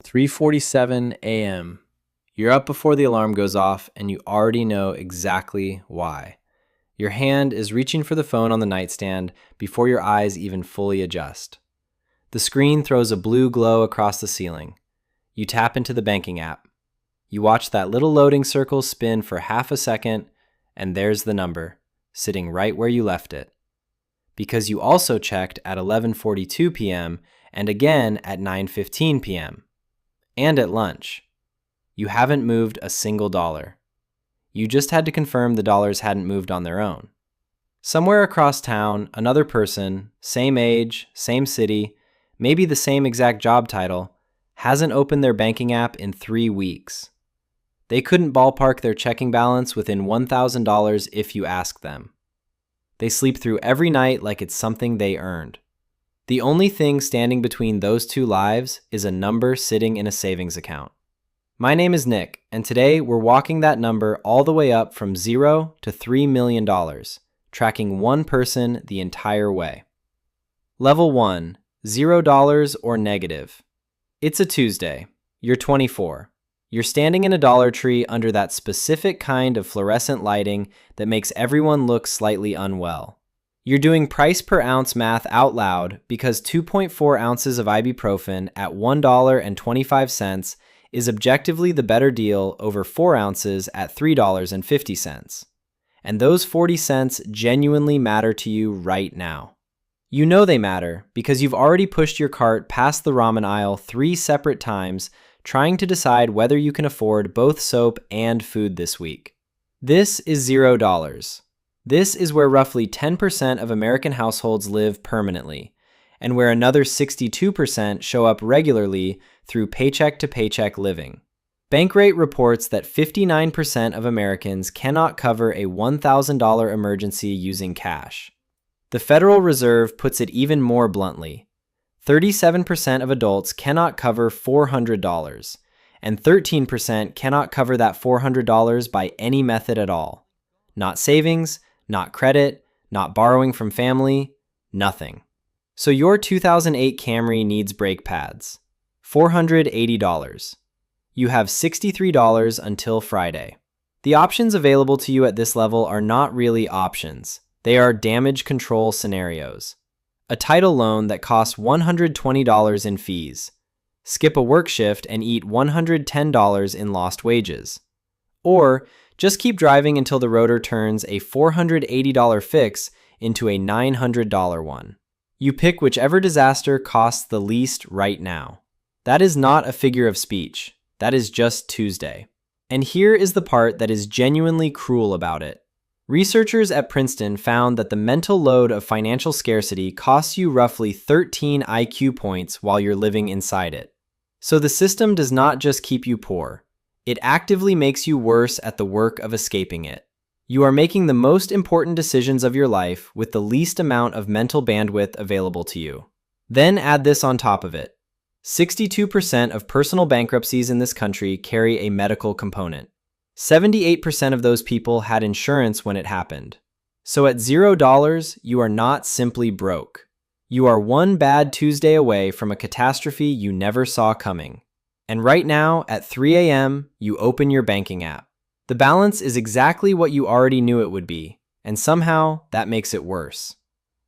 3:47 a.m. You're up before the alarm goes off and you already know exactly why. Your hand is reaching for the phone on the nightstand before your eyes even fully adjust. The screen throws a blue glow across the ceiling. You tap into the banking app. You watch that little loading circle spin for half a second, and there's the number, sitting right where you left it. Because you also checked at 11:42 p.m. and again at 9:15 p.m. and at lunch. You haven't moved a single dollar. You just had to confirm the dollars hadn't moved on their own. Somewhere across town, another person, same age, same city, maybe the same exact job title, hasn't opened their banking app in 3 weeks. They couldn't ballpark their checking balance within $1,000 if you ask them. They sleep through every night like it's something they earned. The only thing standing between those two lives is a number sitting in a savings account. My name is Nick, and today we're walking that number all the way up from $0 to $3 million, tracking one person the entire way. Level 1, $0 or negative. It's a Tuesday. You're 24. You're standing in a Dollar Tree under that specific kind of fluorescent lighting that makes everyone look slightly unwell. You're doing price per ounce math out loud because 2.4 ounces of ibuprofen at $1.25 is objectively the better deal over 4 ounces at $3.50. And those 40 cents genuinely matter to you right now. You know they matter because you've already pushed your cart past the ramen aisle 3 separate times trying to decide whether you can afford both soap and food this week. This is $0. This is where roughly 10% of American households live permanently, and where another 62% show up regularly through paycheck-to-paycheck living. Bankrate reports that 59% of Americans cannot cover a $1,000 emergency using cash. The Federal Reserve puts it even more bluntly. 37% of adults cannot cover $400, and 13% cannot cover that $400 by any method at all. Not savings, not credit, not borrowing from family, nothing. So your 2008 Camry needs brake pads. $480. You have $63 until Friday. The options available to you at this level are not really options. They are damage control scenarios. A title loan that costs $120 in fees. Skip a work shift and eat $110 in lost wages. Or just keep driving until the rotor turns a $480 fix into a $900 one. You pick whichever disaster costs the least right now. That is not a figure of speech. That is just Tuesday. And here is the part that is genuinely cruel about it. Researchers at Princeton found that the mental load of financial scarcity costs you roughly 13 IQ points while you're living inside it. So the system does not just keep you poor. It actively makes you worse at the work of escaping it. You are making the most important decisions of your life with the least amount of mental bandwidth available to you. Then add this on top of it. 62% of personal bankruptcies in this country carry a medical component. 78% of those people had insurance when it happened. So at $0, you are not simply broke. You are one bad Tuesday away from a catastrophe you never saw coming. And right now, at 3 a.m., you open your banking app. The balance is exactly what you already knew it would be, and somehow that makes it worse.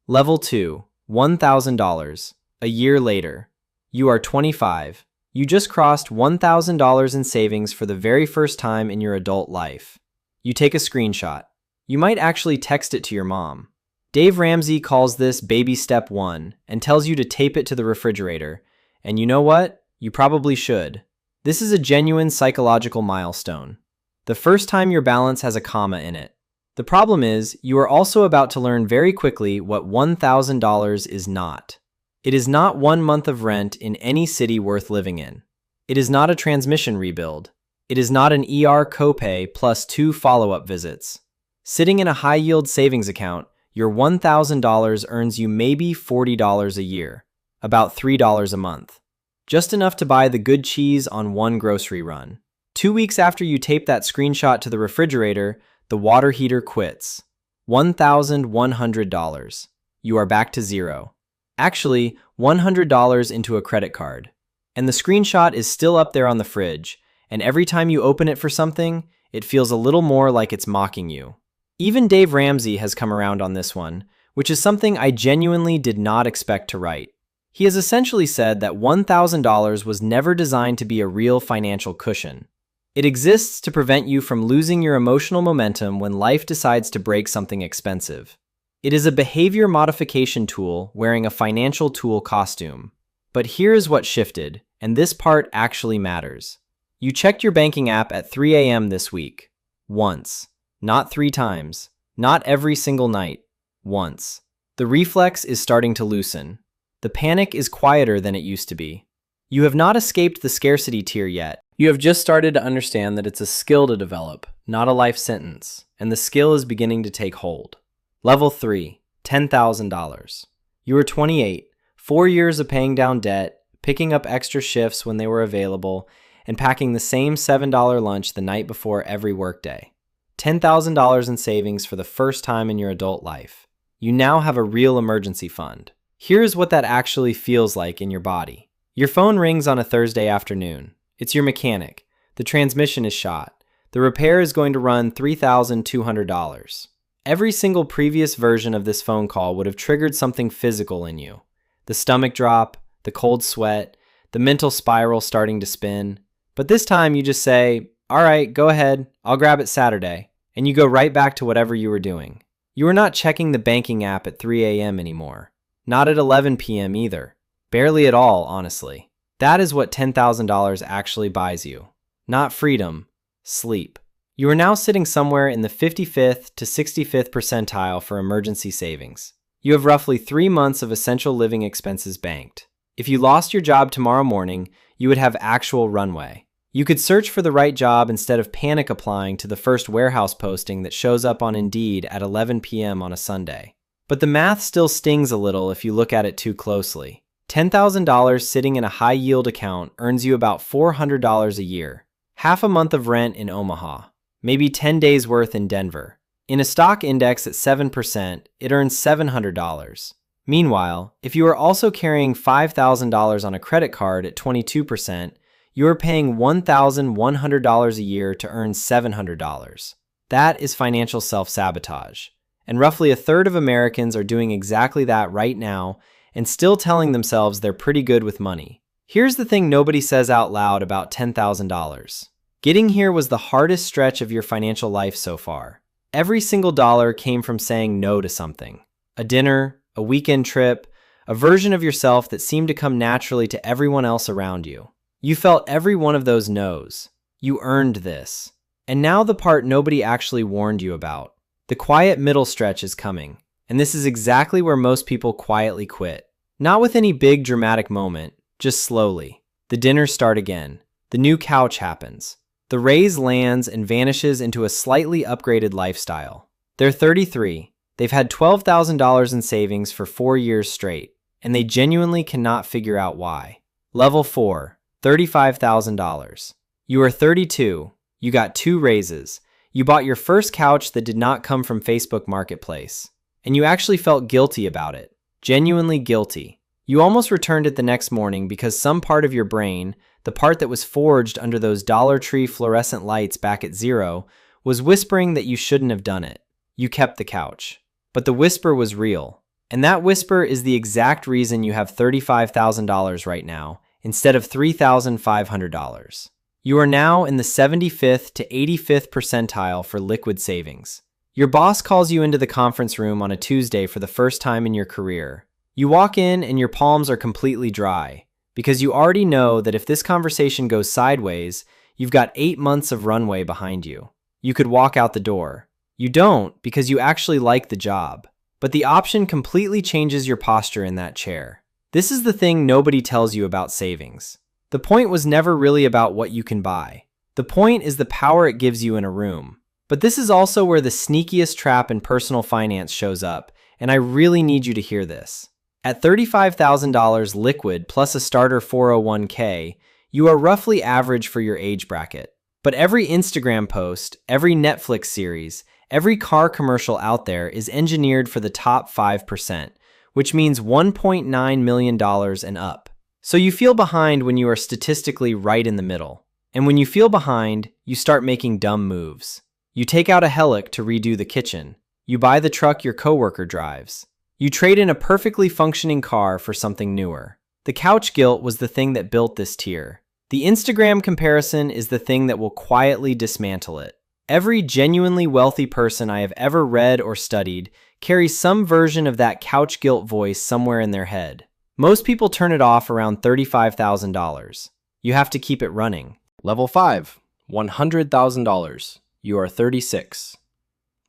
Level 2, $1,000. A year later. You are 25. You just crossed $1,000 in savings for the very first time in your adult life. You take a screenshot. You might actually text it to your mom. Dave Ramsey calls this baby step 1 and tells you to tape it to the refrigerator. And you know what? You probably should. This is a genuine psychological milestone. The first time your balance has a comma in it. The problem is, you are also about to learn very quickly what $1,000 is not. It is not 1 month of rent in any city worth living in. It is not a transmission rebuild. It is not an ER copay plus 2 follow-up visits. Sitting in a high-yield savings account, your $1,000 earns you maybe $40 a year, about $3 a month. Just enough to buy the good cheese on one grocery run. 2 weeks after you tape that screenshot to the refrigerator, the water heater quits. $1,100. You are back to zero. Actually, $100 into a credit card. And the screenshot is still up there on the fridge, and every time you open it for something, it feels a little more like it's mocking you. Even Dave Ramsey has come around on this one, which is something I genuinely did not expect to write. He has essentially said that $1,000 was never designed to be a real financial cushion. It exists to prevent you from losing your emotional momentum when life decides to break something expensive. It is a behavior modification tool wearing a financial tool costume. But here's what shifted, and this part actually matters. You checked your banking app at 3 a.m. this week. Once. Not 3 times. Not every single night. Once. The reflex is starting to loosen. The panic is quieter than it used to be. You have not escaped the scarcity tier yet. You have just started to understand that it's a skill to develop, not a life sentence, and the skill is beginning to take hold. Level 3, $10,000. You are 28, 4 years of paying down debt, picking up extra shifts when they were available, and packing the same $7 lunch the night before every workday. $10,000 in savings for the first time in your adult life. You now have a real emergency fund. Here's what that actually feels like in your body. Your phone rings on a Thursday afternoon. It's your mechanic. The transmission is shot. The repair is going to run $3,200. Every single previous version of this phone call would have triggered something physical in you. The stomach drop, the cold sweat, the mental spiral starting to spin. But this time you just say, "All right, go ahead. I'll grab it Saturday." And you go right back to whatever you were doing. You are not checking the banking app at 3 a.m. anymore. Not at 11 p.m. either. Barely at all, honestly. That is what $10,000 actually buys you. Not freedom, sleep. You are now sitting somewhere in the 55th to 65th percentile for emergency savings. You have roughly 3 months of essential living expenses banked. If you lost your job tomorrow morning, you would have actual runway. You could search for the right job instead of panic applying to the first warehouse posting that shows up on Indeed at 11 p.m. on a Sunday. But the math still stings a little if you look at it too closely. $10,000 sitting in a high-yield account earns you about $400 a year. Half a month of rent in Omaha. Maybe 10 days worth in Denver. In a stock index at 7%, it earns $700. Meanwhile, if you are also carrying $5,000 on a credit card at 22%, you are paying $1,100 a year to earn $700. That is financial self-sabotage. And roughly a third of Americans are doing exactly that right now and still telling themselves they're pretty good with money. Here's the thing nobody says out loud about $10,000. Getting here was the hardest stretch of your financial life so far. Every single dollar came from saying no to something. A dinner, a weekend trip, a version of yourself that seemed to come naturally to everyone else around you. You felt every one of those no's. You earned this. And now the part nobody actually warned you about. The quiet middle stretch is coming. And this is exactly where most people quietly quit. Not with any big dramatic moment, just slowly. The dinners start again. The new couch happens. The raise lands and vanishes into a slightly upgraded lifestyle. They're 33. They've had $12,000 in savings for 4 years straight, and they genuinely cannot figure out why. Level 4, $35,000. You are 32. You got 2 raises. You bought your first couch that did not come from Facebook Marketplace. And you actually felt guilty about it. Genuinely guilty. You almost returned it the next morning because some part of your brain, the part that was forged under those Dollar Tree fluorescent lights back at 0, was whispering that you shouldn't have done it. You kept the couch. But the whisper was real. And that whisper is the exact reason you have $35,000 right now, instead of $3,500. You are now in the 75th to 85th percentile for liquid savings. Your boss calls you into the conference room on a Tuesday for the first time in your career. You walk in and your palms are completely dry, because you already know that if this conversation goes sideways, you've got 8 months of runway behind you. You could walk out the door. You don't, because you actually like the job. But the option completely changes your posture in that chair. This is the thing nobody tells you about savings. The point was never really about what you can buy. The point is the power it gives you in a room. But this is also where the sneakiest trap in personal finance shows up, and I really need you to hear this. At $35,000 liquid plus a starter 401k, you are roughly average for your age bracket. But every Instagram post, every Netflix series, every car commercial out there is engineered for the top 5%, which means $1.9 million and up. So you feel behind when you are statistically right in the middle. And when you feel behind, you start making dumb moves. You take out a helic to redo the kitchen. You buy the truck your coworker drives. You trade in a perfectly functioning car for something newer. The couch guilt was the thing that built this tier. The Instagram comparison is the thing that will quietly dismantle it. Every genuinely wealthy person I have ever read or studied carries some version of that couch guilt voice somewhere in their head. Most people turn it off around $35,000. You have to keep it running. Level 5, $100,000. You are 36.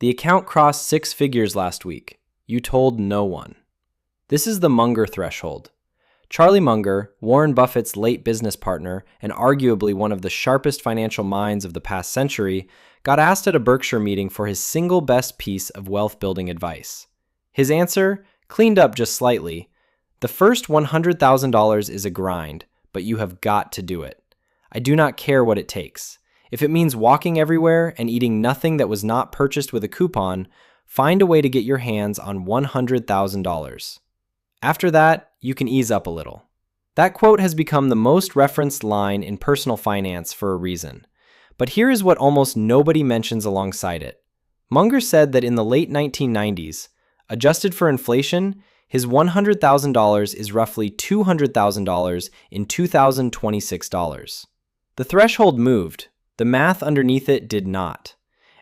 The account crossed 6 figures last week. You told no one. This is the Munger threshold. Charlie Munger, Warren Buffett's late business partner and arguably one of the sharpest financial minds of the past century, got asked at a Berkshire meeting for his single best piece of wealth-building advice. His answer, cleaned up just slightly: the first $100,000 is a grind, but you have got to do it. I do not care what it takes. If it means walking everywhere and eating nothing that was not purchased with a coupon, find a way to get your hands on $100,000. After that, you can ease up a little. That quote has become the most referenced line in personal finance for a reason. But here is what almost nobody mentions alongside it. Munger said that in the late 1990s, adjusted for inflation, his $100,000 is roughly $200,000 in 2026 dollars. The threshold moved. The math underneath it did not.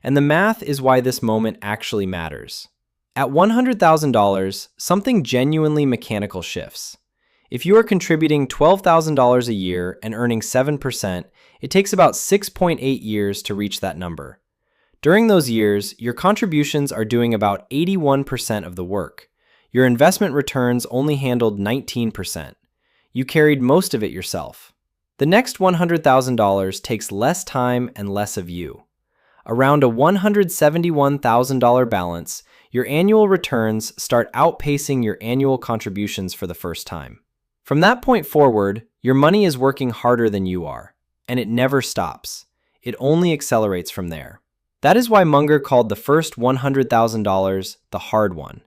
And the math is why this moment actually matters. At $100,000, something genuinely mechanical shifts. If you are contributing $12,000 a year and earning 7%, it takes about 6.8 years to reach that number. During those years, your contributions are doing about 81% of the work. Your investment returns only handled 19%. You carried most of it yourself. The next $100,000 takes less time and less of you. Around a $171,000 balance, your annual returns start outpacing your annual contributions for the first time. From that point forward, your money is working harder than you are, and it never stops. It only accelerates from there. That is why Munger called the first $100,000 the hard one.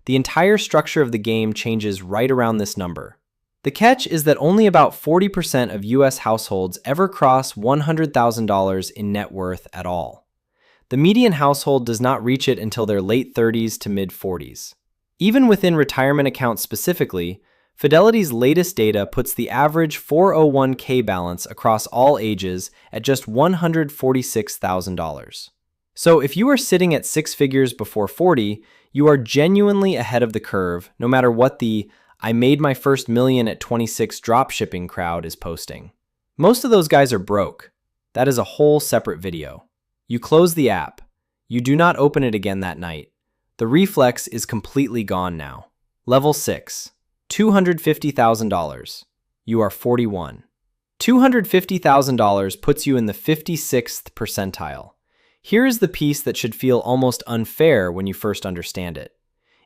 The entire structure of the game changes right around this number. The catch is that only about 40% of US households ever cross $100,000 in net worth at all. The median household does not reach it until their late 30s to mid-40s. Even within retirement accounts specifically, Fidelity's latest data puts the average 401k balance across all ages at just $146,000. So if you are sitting at 6 figures before 40, you are genuinely ahead of the curve, no matter what the "I made my first million at 26 dropshipping" crowd is posting. Most of those guys are broke. That is a whole separate video. You close the app. You do not open it again that night. The reflex is completely gone now. Level 6, $250,000. You are 41. $250,000 puts you in the 56th percentile. Here is the piece that should feel almost unfair when you first understand it.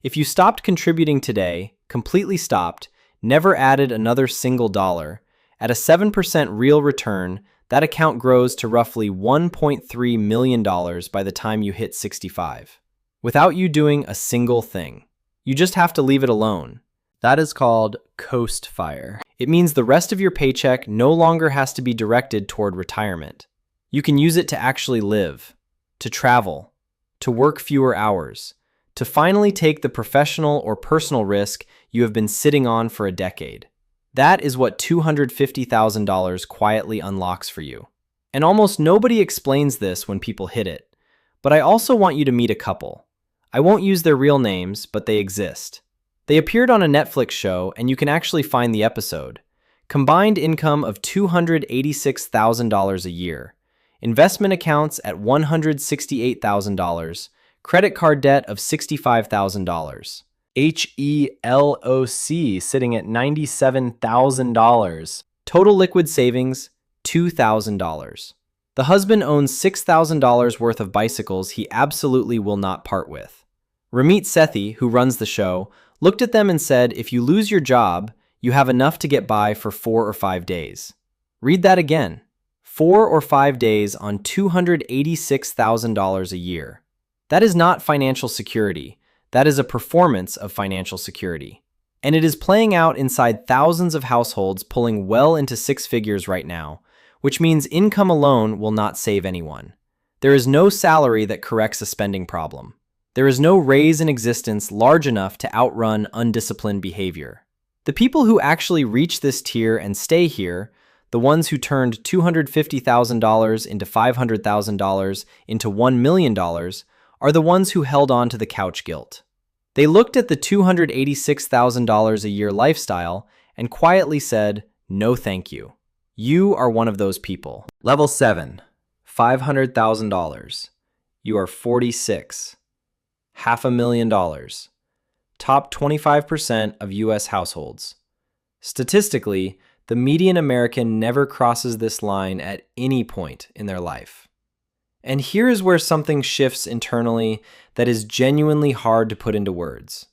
If you stopped contributing today, completely stopped, never added another single dollar, at a 7% real return, that account grows to roughly $1.3 million by the time you hit 65. Without you doing a single thing. You just have to leave it alone. That is called coast fire. It means the rest of your paycheck no longer has to be directed toward retirement. You can use it to actually live, to travel, to work fewer hours, to finally take the professional or personal risk you have been sitting on for a decade. That is what $250,000 quietly unlocks for you. And almost nobody explains this when people hit it. But I also want you to meet a couple. I won't use their real names, but they exist. They appeared on a Netflix show, and you can actually find the episode. Combined income of $286,000 a year. Investment accounts at $168,000. Credit card debt of $65,000. HELOC sitting at $97,000. Total liquid savings, $2,000. The husband owns $6,000 worth of bicycles he absolutely will not part with. Ramit Sethi, who runs the show, looked at them and said, if you lose your job, you have enough to get by for 4 or 5 days. Read that again. 4 or 5 days on $286,000 a year. That is not financial security. That is a performance of financial security. And it is playing out inside thousands of households pulling well into six figures right now, which means income alone will not save anyone. There is no salary that corrects a spending problem. There is no raise in existence large enough to outrun undisciplined behavior. The people who actually reach this tier and stay here, the ones who turned $250,000 into $500,000 into $1 million, are the ones who held on to the couch guilt. They looked at the $286,000 a year lifestyle and quietly said, "No thank you." You are one of those people. Level 7, $500,000. You are 46. $500,000. Top 25% of U.S. households. Statistically, the median American never crosses this line at any point in their life. And here is where something shifts internally that is genuinely hard to put into words.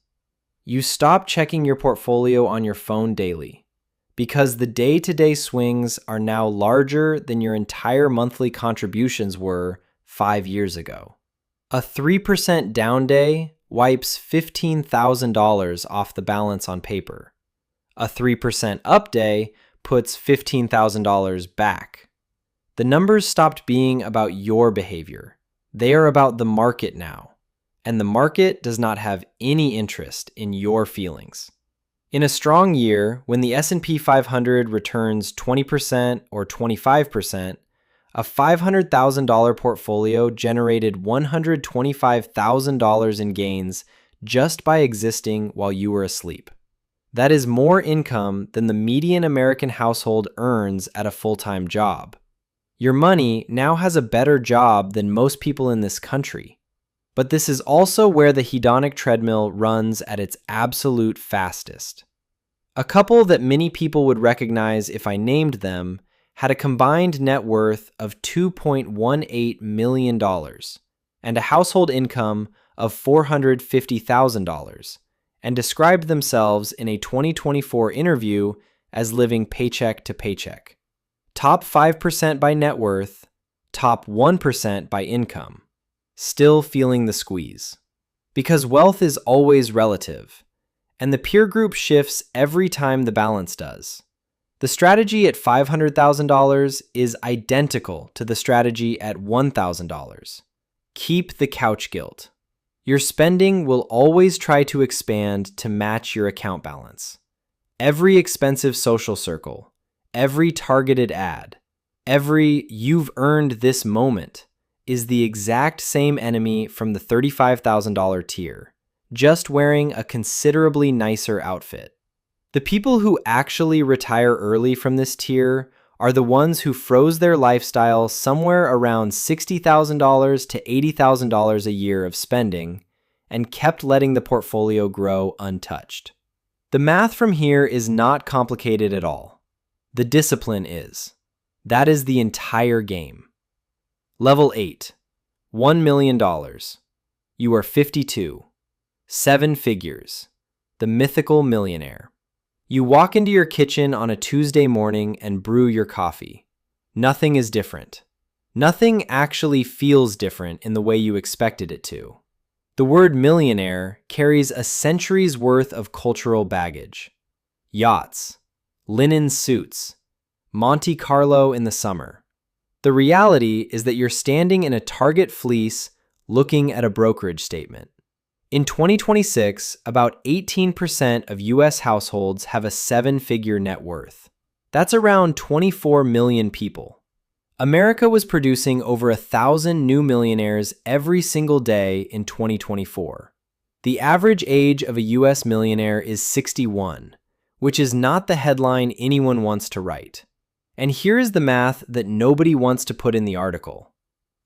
You stop checking your portfolio on your phone daily because the day-to-day swings are now larger than your entire monthly contributions were 5 years ago. A 3% down day wipes $15,000 off the balance on paper. A 3% up day puts $15,000 back. The numbers stopped being about your behavior. They are about the market now, and the market does not have any interest in your feelings. In a strong year, when the S&P 500 returns 20% or 25%, a $500,000 portfolio generated $125,000 in gains just by existing while you were asleep. That is more income than the median American household earns at a full-time job. Your money now has a better job than most people in this country. But this is also where the hedonic treadmill runs at its absolute fastest. A couple that many people would recognize if I named them had a combined net worth of $2.18 million and a household income of $450,000, and described themselves in a 2024 interview as living paycheck to paycheck. Top 5% by net worth, top 1% by income. Still feeling the squeeze. Because wealth is always relative, and the peer group shifts every time the balance does. The strategy at $500,000 is identical to the strategy at $1,000. Keep the couch guilt. Your spending will always try to expand to match your account balance. Every expensive social circle, every targeted ad, every "you've earned this moment" is the exact same enemy from the $35,000 tier, just wearing a considerably nicer outfit. The people who actually retire early from this tier are the ones who froze their lifestyle somewhere around $60,000 to $80,000 a year of spending and kept letting the portfolio grow untouched. The math from here is not complicated at all. The discipline is. That is the entire game. Level 8, $1 million. You are 52. 7 figures. The mythical millionaire. You walk into your kitchen on a Tuesday morning and brew your coffee. Nothing is different. Nothing actually feels different in the way you expected it to. The word millionaire carries a century's worth of cultural baggage. Yachts, linen suits, Monte Carlo in the summer. The reality is that you're standing in a Target fleece looking at a brokerage statement. In 2026, about 18% of U.S. households have a 7-figure net worth. That's around 24 million people. America was producing over 1,000 new millionaires every single day in 2024. The average age of a U.S. millionaire is 61, which is not the headline anyone wants to write. And here is the math that nobody wants to put in the article.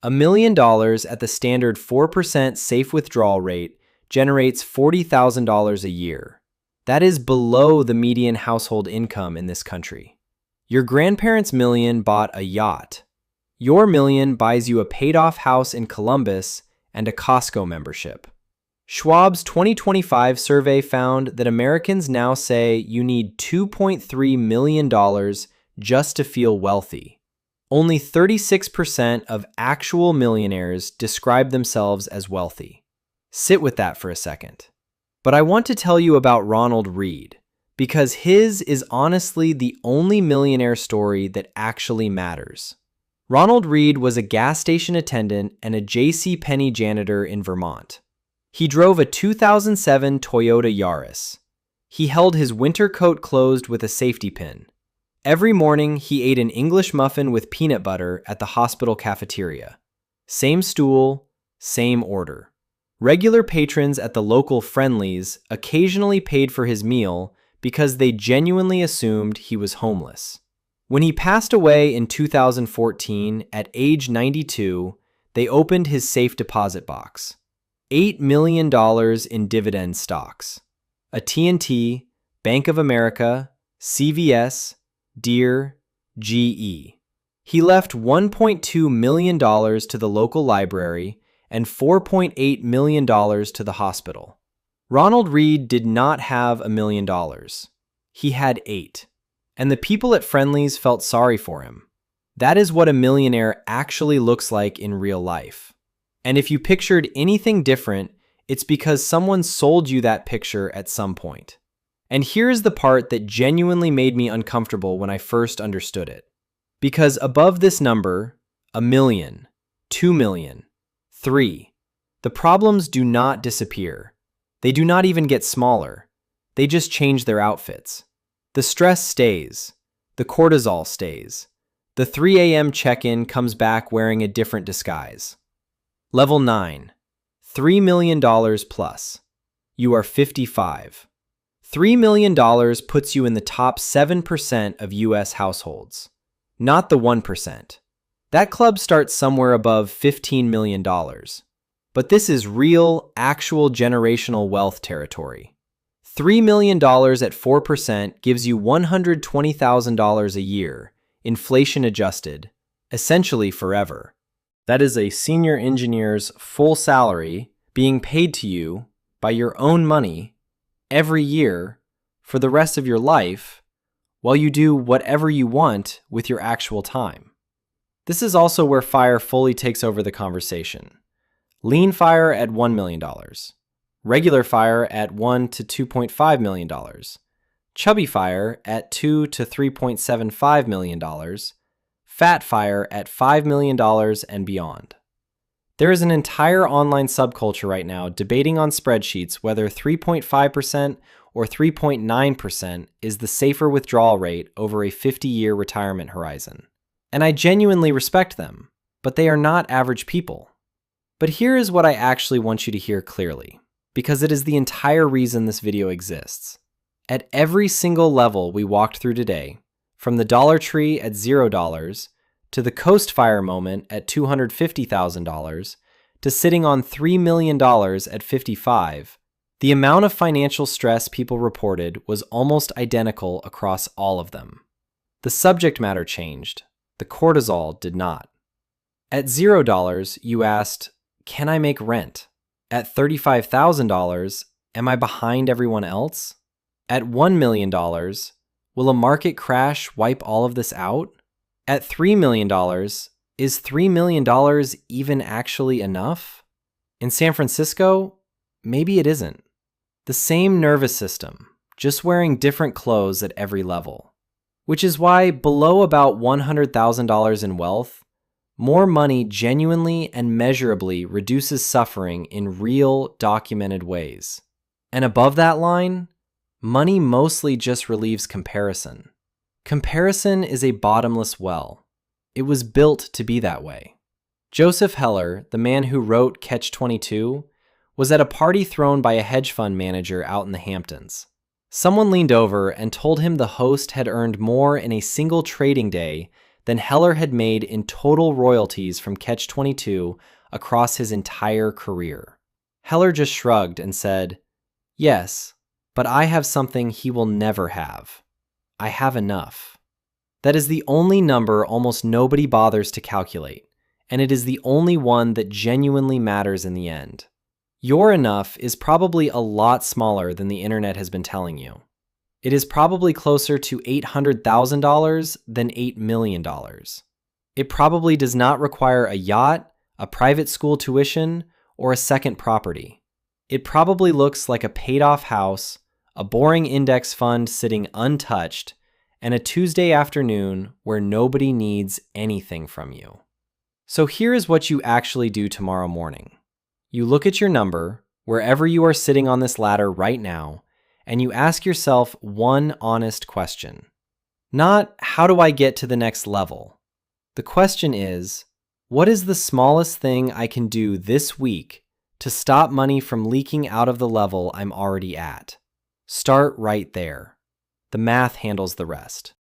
$1 million at the standard 4% safe withdrawal rate generates $40,000 a year. That is below the median household income in this country. Your grandparents' million bought a yacht. Your million buys you a paid-off house in Columbus and a Costco membership. Schwab's 2025 survey found that Americans now say you need $2.3 million just to feel wealthy. Only 36% of actual millionaires describe themselves as wealthy. Sit with that for a second. But I want to tell you about Ronald Read, Because his is honestly the only millionaire story that actually matters. Ronald Read was a gas station attendant and a J.C. Penney janitor in Vermont. He drove a 2007 Toyota Yaris. He held his winter coat closed with a safety pin. Every morning, he ate an English muffin with peanut butter at the hospital cafeteria. Same stool, same order. Regular patrons at the local Friendlies occasionally paid for his meal because they genuinely assumed he was homeless. When he passed away in 2014 at age 92, they opened his safe deposit box. $8 million in dividend stocks. A T&T, Bank of America, CVS, Deere, GE. He left $1.2 million to the local library and $4.8 million to the hospital. Ronald Read did not have $1 million. He had 8. And the people at Friendly's felt sorry for him. That is what a millionaire actually looks like in real life. And if you pictured anything different, it's because someone sold you that picture at some point. And here's the part that genuinely made me uncomfortable when I first understood it. Because above this number, 1 million, 2 million, 3, the problems do not disappear. They do not even get smaller. They just change their outfits. The stress stays. The cortisol stays. The 3 a.m. check-in comes back wearing a different disguise. Level 9. $3 million plus. You are 55. $3 million puts you in the top 7% of U.S. households, not the 1%. That club starts somewhere above $15 million. But this is real, actual generational wealth territory. $3 million at 4% gives you $120,000 a year, inflation adjusted, essentially forever. That is a senior engineer's full salary being paid to you by your own money every year for the rest of your life while you do whatever you want with your actual time. This is also where FIRE fully takes over the conversation. Lean FIRE at $1 million. Regular FIRE at $1 to $2.5 million. Chubby FIRE at $2 to $3.75 million. Fat FIRE at $5 million and beyond. There is an entire online subculture right now debating on spreadsheets whether 3.5% or 3.9% is the safer withdrawal rate over a 50-year retirement horizon. And I genuinely respect them, but they are not average people. But here is what I actually want you to hear clearly, because it is the entire reason this video exists. At every single level we walked through today, from the Dollar Tree at $0 to the Coast Fire moment at $250,000 to sitting on $3 million at 55, the amount of financial stress people reported was almost identical across all of them. The subject matter changed. The cortisol did not. At $0, you asked, can I make rent? At $35,000, am I behind everyone else? At $1 million, will a market crash wipe all of this out? At $3 million, is $3 million even actually enough? In San Francisco, maybe it isn't. The same nervous system, just wearing different clothes at every level. Which is why below about $100,000 in wealth, more money genuinely and measurably reduces suffering in real, documented ways. And above that line, money mostly just relieves comparison. Comparison is a bottomless well. It was built to be that way. Joseph Heller, the man who wrote Catch-22, was at a party thrown by a hedge fund manager out in the Hamptons. Someone leaned over and told him the host had earned more in a single trading day than Heller had made in total royalties from Catch-22 across his entire career. Heller just shrugged and said, "Yes, but I have something he will never have. I have enough." That is the only number almost nobody bothers to calculate, and it is the only one that genuinely matters in the end. Your enough is probably a lot smaller than the internet has been telling you. It is probably closer to $800,000 than $8 million. It probably does not require a yacht, a private school tuition, or a second property. It probably looks like a paid-off house, a boring index fund sitting untouched, and a Tuesday afternoon where nobody needs anything from you. So here is what you actually do tomorrow morning. You look at your number, wherever you are sitting on this ladder right now, and you ask yourself one honest question. Not, how do I get to the next level? The question is, what is the smallest thing I can do this week to stop money from leaking out of the level I'm already at? Start right there. The math handles the rest.